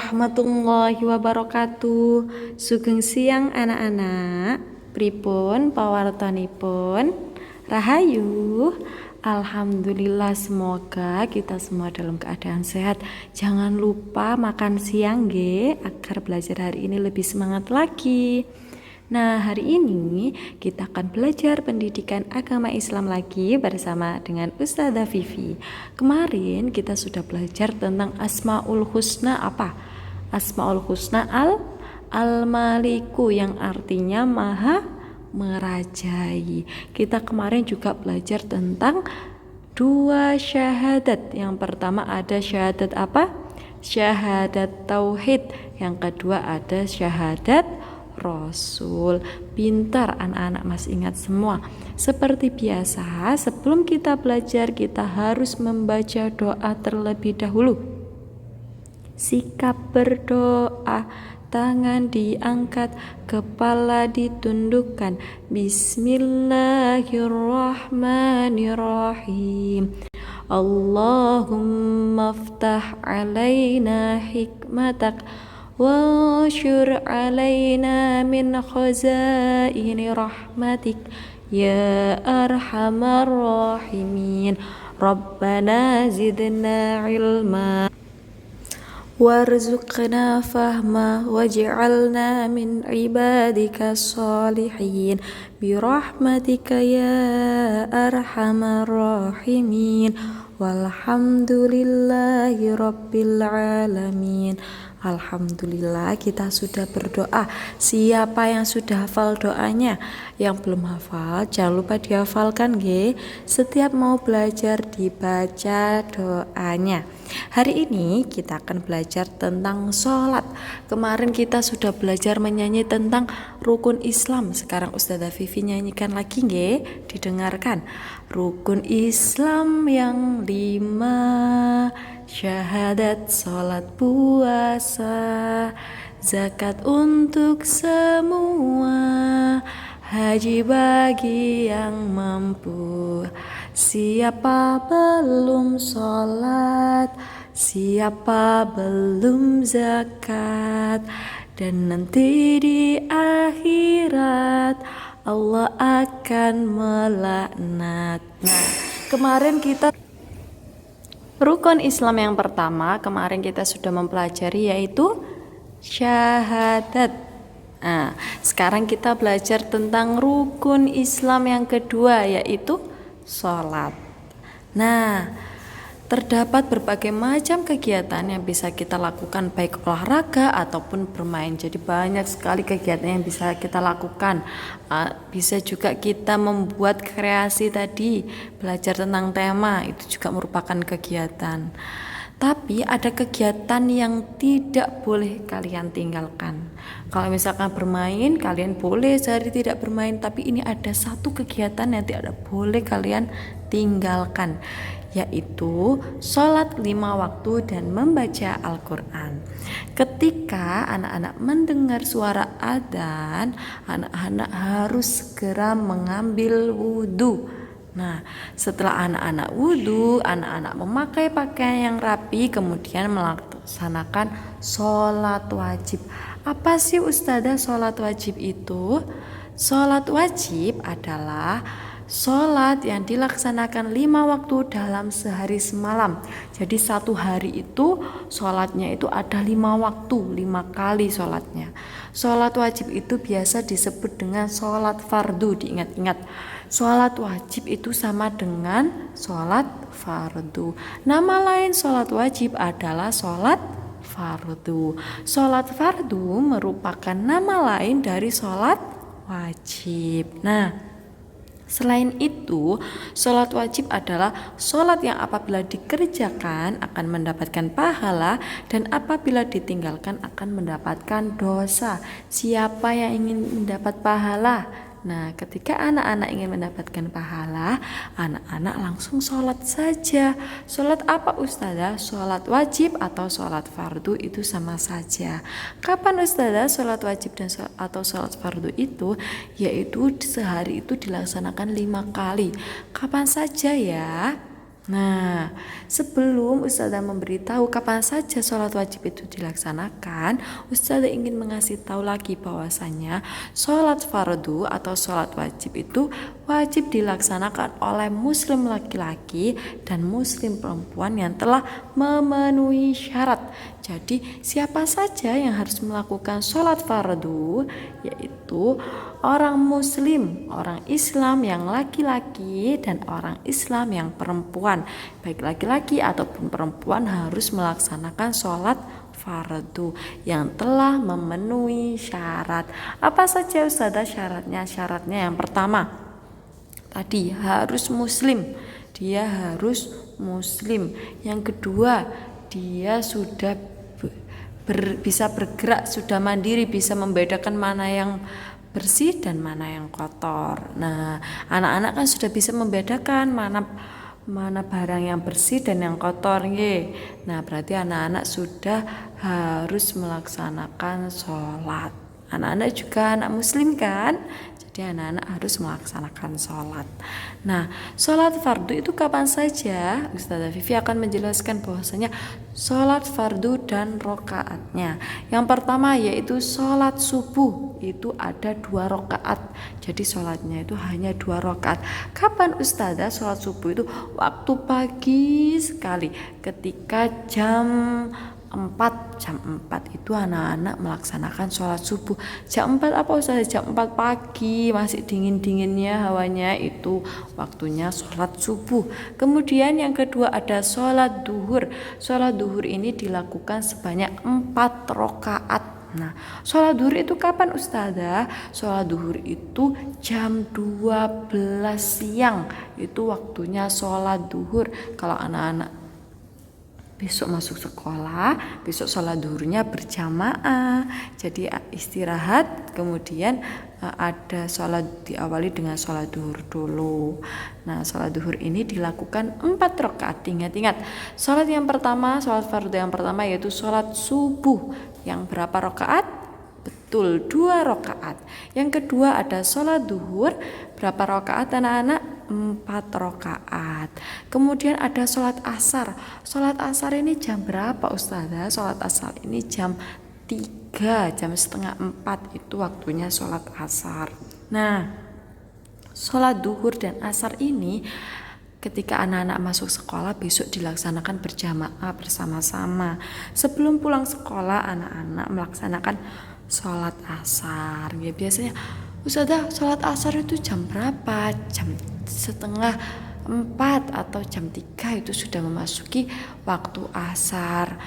warahmatullahi wabarakatuh. Sugeng siang anak-anak. Pripun pawartanipun? Rahayu. Alhamdulillah, semoga kita semua dalam keadaan sehat. Jangan lupa makan siang nggih, agar belajar hari ini lebih semangat lagi. Nah, hari ini kita akan belajar pendidikan agama Islam lagi bersama dengan Ustazah Vivi. Kemarin kita sudah belajar tentang Asmaul Husna apa? Asmaul Husna Al-Maliku yang artinya maha merajai. Kita kemarin juga belajar tentang dua syahadat. Yang pertama ada syahadat apa? Syahadat tauhid. Yang kedua ada syahadat Rasul. Pintar anak-anak, masih ingat semua. Seperti biasa, sebelum kita belajar kita harus membaca doa terlebih dahulu. Sikap berdoa, tangan diangkat, kepala ditundukkan. Bismillahirrahmanirrahim. Allahumma ftah alaina hikmatak wansyur alaina min khazaini rahmatik ya arhamar rahimin. Rabbana zidna ilma warzuqna fahma waj'alna min ibadika salihin birahmatika ya arhamar rahimin walhamdulillahi rabbil alamin. Alhamdulillah, kita sudah berdoa. Siapa yang sudah hafal doanya? Yang belum hafal, jangan lupa dihafalkan nggih. Setiap mau belajar dibaca doanya. Hari ini kita akan belajar tentang sholat. Kemarin kita sudah belajar menyanyi tentang rukun Islam. Sekarang Ustazah Vivi nyanyikan lagi nggih, didengarkan. Rukun Islam yang 5, syahadat, sholat, puasa, zakat untuk semua, haji bagi yang mampu. Siapa belum sholat, siapa belum zakat, dan nanti di akhirat Allah akan melaknat. Nah, kemarin kita rukun Islam yang pertama, kemarin kita sudah mempelajari yaitu syahadat. Nah, sekarang kita belajar tentang rukun Islam yang kedua yaitu sholat. Nah, terdapat berbagai macam kegiatan yang bisa kita lakukan, baik olahraga ataupun bermain. Jadi banyak sekali kegiatan yang bisa kita lakukan. Bisa juga kita membuat kreasi tadi, belajar tentang tema, itu juga merupakan kegiatan. Tapi ada kegiatan yang tidak boleh kalian tinggalkan. Kalau misalkan bermain, kalian boleh sehari tidak bermain. Tapi ini ada satu kegiatan yang tidak boleh kalian tinggalkan, yaitu sholat 5 waktu dan membaca Al-Quran. Ketika anak-anak mendengar suara adzan, anak-anak harus segera mengambil wudhu. Nah, setelah anak-anak wudhu, anak-anak memakai pakaian yang rapi, kemudian melaksanakan sholat wajib. Apa sih Ustazah sholat wajib itu? Sholat wajib adalah sholat yang dilaksanakan 5 waktu dalam sehari semalam. Jadi satu hari itu sholatnya itu ada 5 waktu, 5 kali sholatnya. Sholat wajib itu biasa disebut dengan sholat fardu. Diingat-ingat, sholat wajib itu sama dengan sholat fardu. Nama lain sholat wajib adalah sholat fardu. Sholat fardu merupakan nama lain dari sholat wajib. Nah, selain itu, sholat wajib adalah sholat yang apabila dikerjakan akan mendapatkan pahala dan apabila ditinggalkan akan mendapatkan dosa. Siapa yang ingin mendapat pahala? Nah, ketika anak-anak ingin mendapatkan pahala, anak-anak langsung sholat saja. Sholat apa Ustazah? Sholat wajib atau sholat fardu itu sama saja. Kapan Ustazah sholat wajib dan atau sholat fardu itu? Yaitu sehari itu dilaksanakan 5 kali. Kapan saja ya? Nah, sebelum Ustazah memberitahu kapan saja sholat wajib itu dilaksanakan, Ustazah ingin mengasih tahu lagi bahwasanya sholat fardu atau sholat wajib itu wajib dilaksanakan oleh muslim laki-laki dan muslim perempuan yang telah memenuhi syarat. Jadi siapa saja yang harus melakukan sholat fardu, yaitu orang muslim, orang Islam yang laki-laki dan orang Islam yang perempuan. Baik laki-laki ataupun perempuan harus melaksanakan sholat fardu yang telah memenuhi syarat. Apa saja Ustazah syaratnya? Syaratnya yang pertama, tadi harus muslim. Dia harus muslim. Yang kedua, dia sudah bisa bergerak, sudah mandiri, bisa membedakan mana yang bersih dan mana yang kotor. Nah, anak-anak kan sudah bisa membedakan mana barang yang bersih dan yang kotor, ye. Nah, berarti anak-anak sudah harus melaksanakan sholat. Anak-anak juga anak muslim kan? Jadi anak-anak harus melaksanakan sholat. Nah, sholat fardu itu kapan saja? Ustazah Vivi akan menjelaskan bahwasanya sholat fardu dan rokaatnya. Yang pertama yaitu sholat subuh, itu ada 2 rokaat. Jadi sholatnya itu hanya 2 rokaat. Kapan Ustazah sholat subuh itu? Waktu pagi sekali, ketika jam 4 itu anak-anak melaksanakan sholat subuh. Jam 4 apa Ustazah? Jam 4 pagi, masih dingin-dinginnya hawanya, itu waktunya sholat subuh. Kemudian yang kedua ada sholat duhur. Sholat duhur ini dilakukan sebanyak 4 rakaat. Nah, sholat duhur itu kapan Ustazah? Sholat duhur itu jam 12 siang, itu waktunya sholat duhur. Kalau anak-anak besok masuk sekolah, besok sholat duhurnya berjamaah, jadi istirahat, kemudian ada sholat, diawali dengan sholat duhur dulu. Nah, sholat duhur ini dilakukan 4 rakaat. Ingat-ingat, sholat yang pertama, sholat fardu yang pertama yaitu sholat subuh, yang berapa rakaat? Betul, 2 rakaat. Yang kedua ada sholat duhur, berapa rakaat anak-anak? 4 rakaat. Kemudian ada sholat asar. Sholat asar ini jam berapa Ustazah? Sholat asar ini jam 3, jam setengah 4, itu waktunya sholat asar. Nah, sholat duhur dan asar ini ketika anak-anak masuk sekolah besok dilaksanakan berjamaah bersama-sama. Sebelum pulang sekolah anak-anak melaksanakan sholat asar. Ya, biasanya Ustazah sholat asar itu jam berapa? Jam setengah 4 atau jam 3 itu sudah memasuki waktu asar.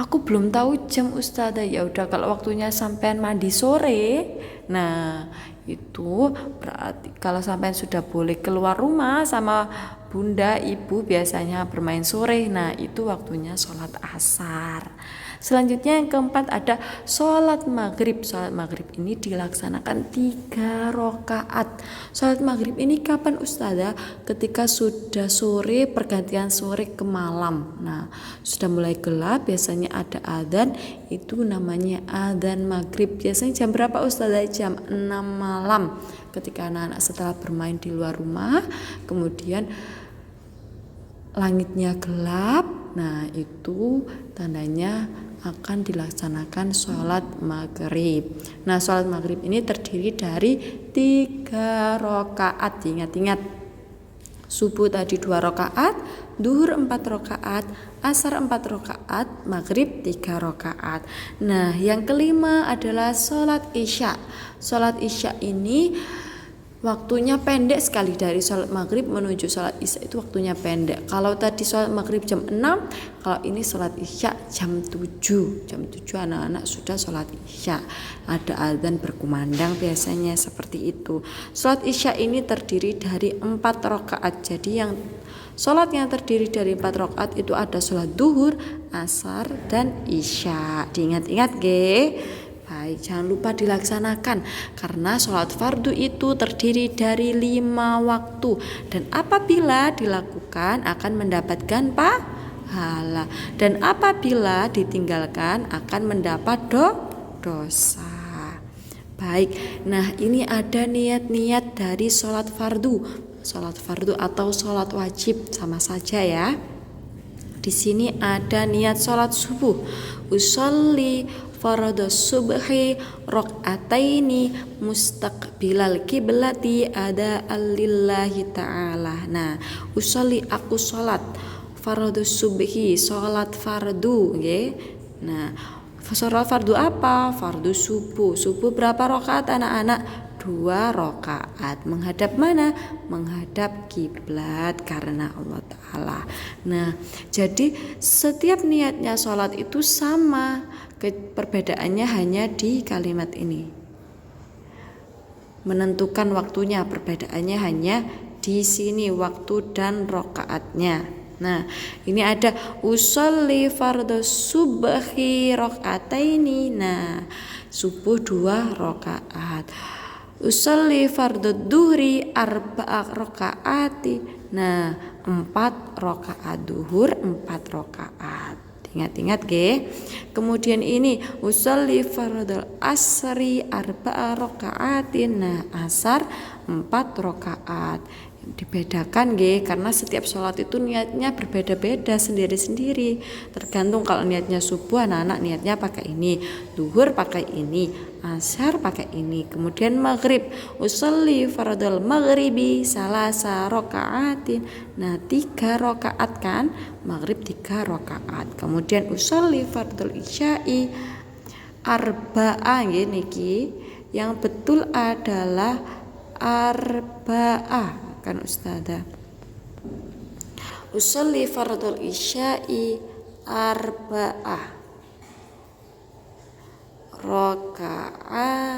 Aku belum tahu jam Ustazah. Ya udah, kalau waktunya sampean mandi sore, nah itu berarti kalau sampean sudah boleh keluar rumah sama bunda ibu biasanya bermain sore, nah itu waktunya sholat asar. Selanjutnya yang keempat ada sholat maghrib. Sholat maghrib ini dilaksanakan 3 rakaat. Sholat maghrib ini kapan Ustazah? Ketika sudah sore, pergantian sore ke malam. Nah, sudah mulai gelap, biasanya ada adzan, itu namanya adzan maghrib. Biasanya jam berapa Ustazah? Jam 6 malam. Ketika anak-anak setelah bermain di luar rumah, kemudian langitnya gelap, nah itu tandanya akan dilaksanakan sholat maghrib. Nah, sholat maghrib ini terdiri dari 3 rakaat. Ingat-ingat, subuh tadi 2 rakaat, duhur 4 rakaat, asar 4 rakaat, maghrib 3 rakaat. Nah, yang kelima adalah sholat isya. Sholat isya ini waktunya pendek sekali, dari sholat maghrib menuju sholat isya itu waktunya pendek. Kalau tadi sholat maghrib jam 6, kalau ini sholat isya jam 7. Jam 7 anak-anak sudah sholat isya, ada adzan berkumandang biasanya seperti itu. Sholat isya ini terdiri dari 4 rakaat. Jadi yang sholat yang terdiri dari 4 rakaat itu ada sholat duhur, asar, dan isya. Diingat-ingat ge. Baik, jangan lupa dilaksanakan karena sholat fardu itu terdiri dari 5 waktu dan apabila dilakukan akan mendapatkan pahala dan apabila ditinggalkan akan mendapat dosa. Baik, nah ini ada niat-niat dari sholat fardu. sholat fardu atau sholat wajib sama saja ya. Di sini ada niat sholat subuh. Usolli fardhu subhi rakaataini mustaqbilal kiblati ada lillahi ta'ala. Nah, usolli aku sholat fardhu subhi, sholat fardu nggih. Nah, sholat fardu apa? Fardu subuh. Subuh berapa rakaat anak-anak? 2 rakaat. Menghadap mana? Menghadap kiblat karena Allah Ta'ala. Nah, jadi setiap niatnya sholat itu sama. Perbedaannya hanya di kalimat ini. Menentukan waktunya, perbedaannya hanya di sini waktu dan rakaatnya. Nah, ini ada usolli fardhu subhi rakaataini. Nah, subuh 2 rakaat. Usolli fardhu duhri 4 rakaati. Nah, 4 rakaat duhur, 4 rakaat. Ingat-ingat ge. Kemudian ini usolli fardhu asri 4 rakaatin. Nah, asar 4 rakaat. Dibedakan nggih, karena setiap sholat itu niatnya berbeda-beda sendiri-sendiri. Tergantung kalau niatnya subuh anak-anak niatnya pakai ini, duhur pakai ini, asar pakai ini. Kemudian maghrib usolli fardhul maghribi salasa rakaatin. Nah, 3 rakaat kan, maghrib 3 rakaat. Kemudian usolli fardhul isya'i arba'ah nggih niki. Yang betul adalah arba'ah kan Ustazah. Usolli fardhul isya'i arba'ah rakaatin.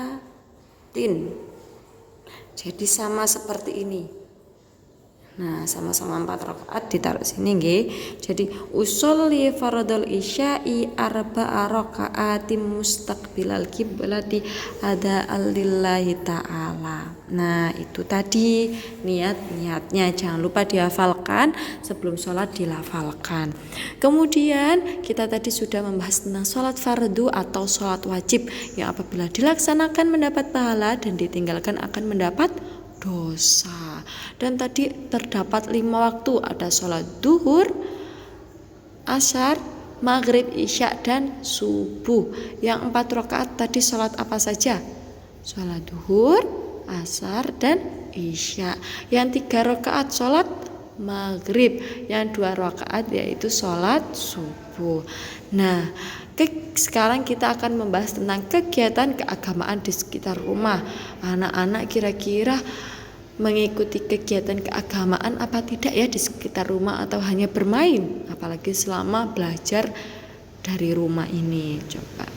Jadi sama seperti ini. Nah, sama-sama 4 rakaat ditaruh sini nggih. Jadi usolli fardhul isya'i arba'a rakaatin mustaqbilal kiblati ada lillahi ta'ala. Nah, itu tadi niatnya, jangan lupa dihafalkan, sebelum sholat dilafalkan. Kemudian kita tadi sudah membahas tentang sholat fardu atau sholat wajib yang apabila dilaksanakan mendapat pahala dan ditinggalkan akan mendapat dosa. Dan tadi terdapat 5 waktu, ada sholat duhur, asar, maghrib, isya, dan subuh. Yang 4 rakaat tadi sholat apa saja? Sholat duhur, asar, dan isya. Yang 3 rakaat sholat maghrib. Yang 2 rakaat yaitu sholat subuh. Nah, sekarang kita akan membahas tentang kegiatan keagamaan di sekitar rumah. Anak-anak kira-kira mengikuti kegiatan keagamaan apa tidak ya di sekitar rumah, atau hanya bermain, apalagi selama belajar dari rumah ini. Coba.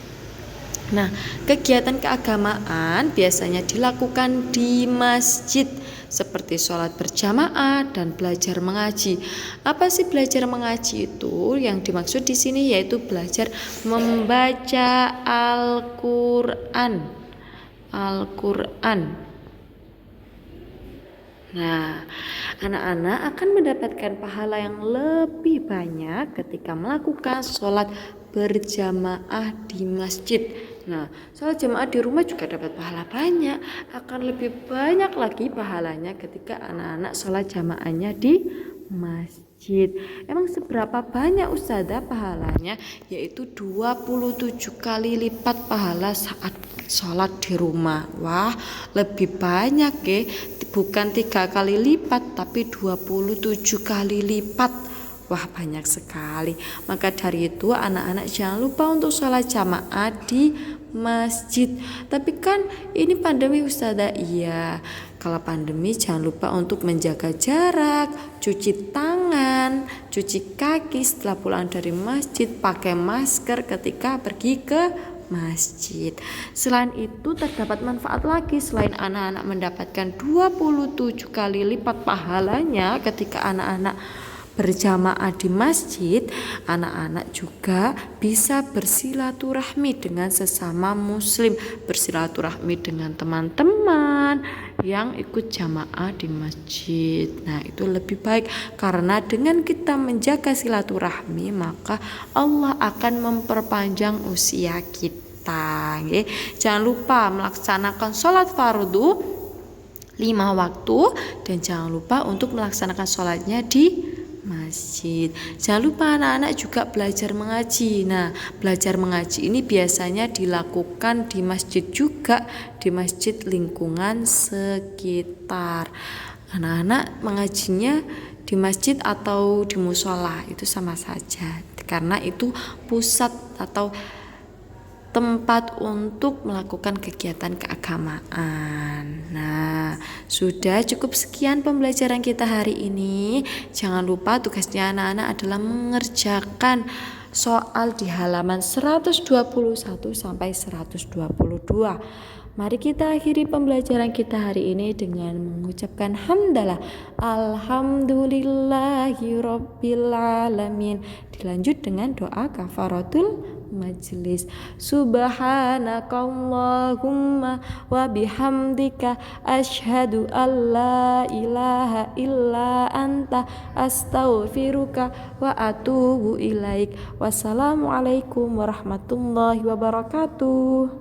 Nah, kegiatan keagamaan biasanya dilakukan di masjid seperti sholat berjamaah dan belajar mengaji. Apa sih belajar mengaji itu? Yang dimaksud di sini yaitu belajar membaca Al-Qur'an. Nah, anak-anak akan mendapatkan pahala yang lebih banyak ketika melakukan sholat berjamaah di masjid. Nah, sholat jamaah di rumah juga dapat pahala banyak. Akan lebih banyak lagi pahalanya ketika anak-anak sholat jamaahnya di masjid. Emang seberapa banyak Ustazah pahalanya? Yaitu 27 kali lipat pahala saat sholat di rumah. Wah, lebih banyak ya. Bukan 3 kali lipat, tapi 27 kali lipat. Wah, banyak sekali. Maka dari itu anak-anak jangan lupa untuk sholat jamaah di masjid. Tapi kan ini pandemi Ustazah. Iya, kalau pandemi jangan lupa untuk menjaga jarak, cuci tangan, cuci kaki setelah pulang dari masjid, pakai masker ketika pergi ke masjid. Selain itu terdapat manfaat lagi. Selain anak-anak mendapatkan 27 kali lipat pahalanya ketika anak-anak berjamaah di masjid, anak-anak juga bisa bersilaturahmi dengan sesama muslim, bersilaturahmi dengan teman-teman yang ikut jamaah di masjid. Nah, itu lebih baik karena dengan kita menjaga silaturahmi maka Allah akan memperpanjang usia kita. Jangan lupa melaksanakan sholat fardu 5 waktu, dan jangan lupa untuk melaksanakan sholatnya di masjid. Jangan lupa anak-anak juga belajar mengaji. Nah, belajar mengaji ini biasanya dilakukan di masjid juga, di masjid lingkungan sekitar. Anak-anak mengajinya di masjid atau di musola itu sama saja, karena itu pusat atau tempat untuk melakukan kegiatan keagamaan. Nah, sudah cukup sekian pembelajaran kita hari ini. Jangan lupa tugasnya anak-anak adalah mengerjakan soal di halaman 121 sampai 122. Mari kita akhiri pembelajaran kita hari ini dengan mengucapkan hamdalah. Alhamdulillahirabbil alamin. Dilanjut dengan doa kafaratul majlis. Subhanakallahumma wa bihamdika asyhadu alla ilaha illa anta astaghfiruka wa atubu ilaik. Wassalamualaikum warahmatullahi wabarakatuh.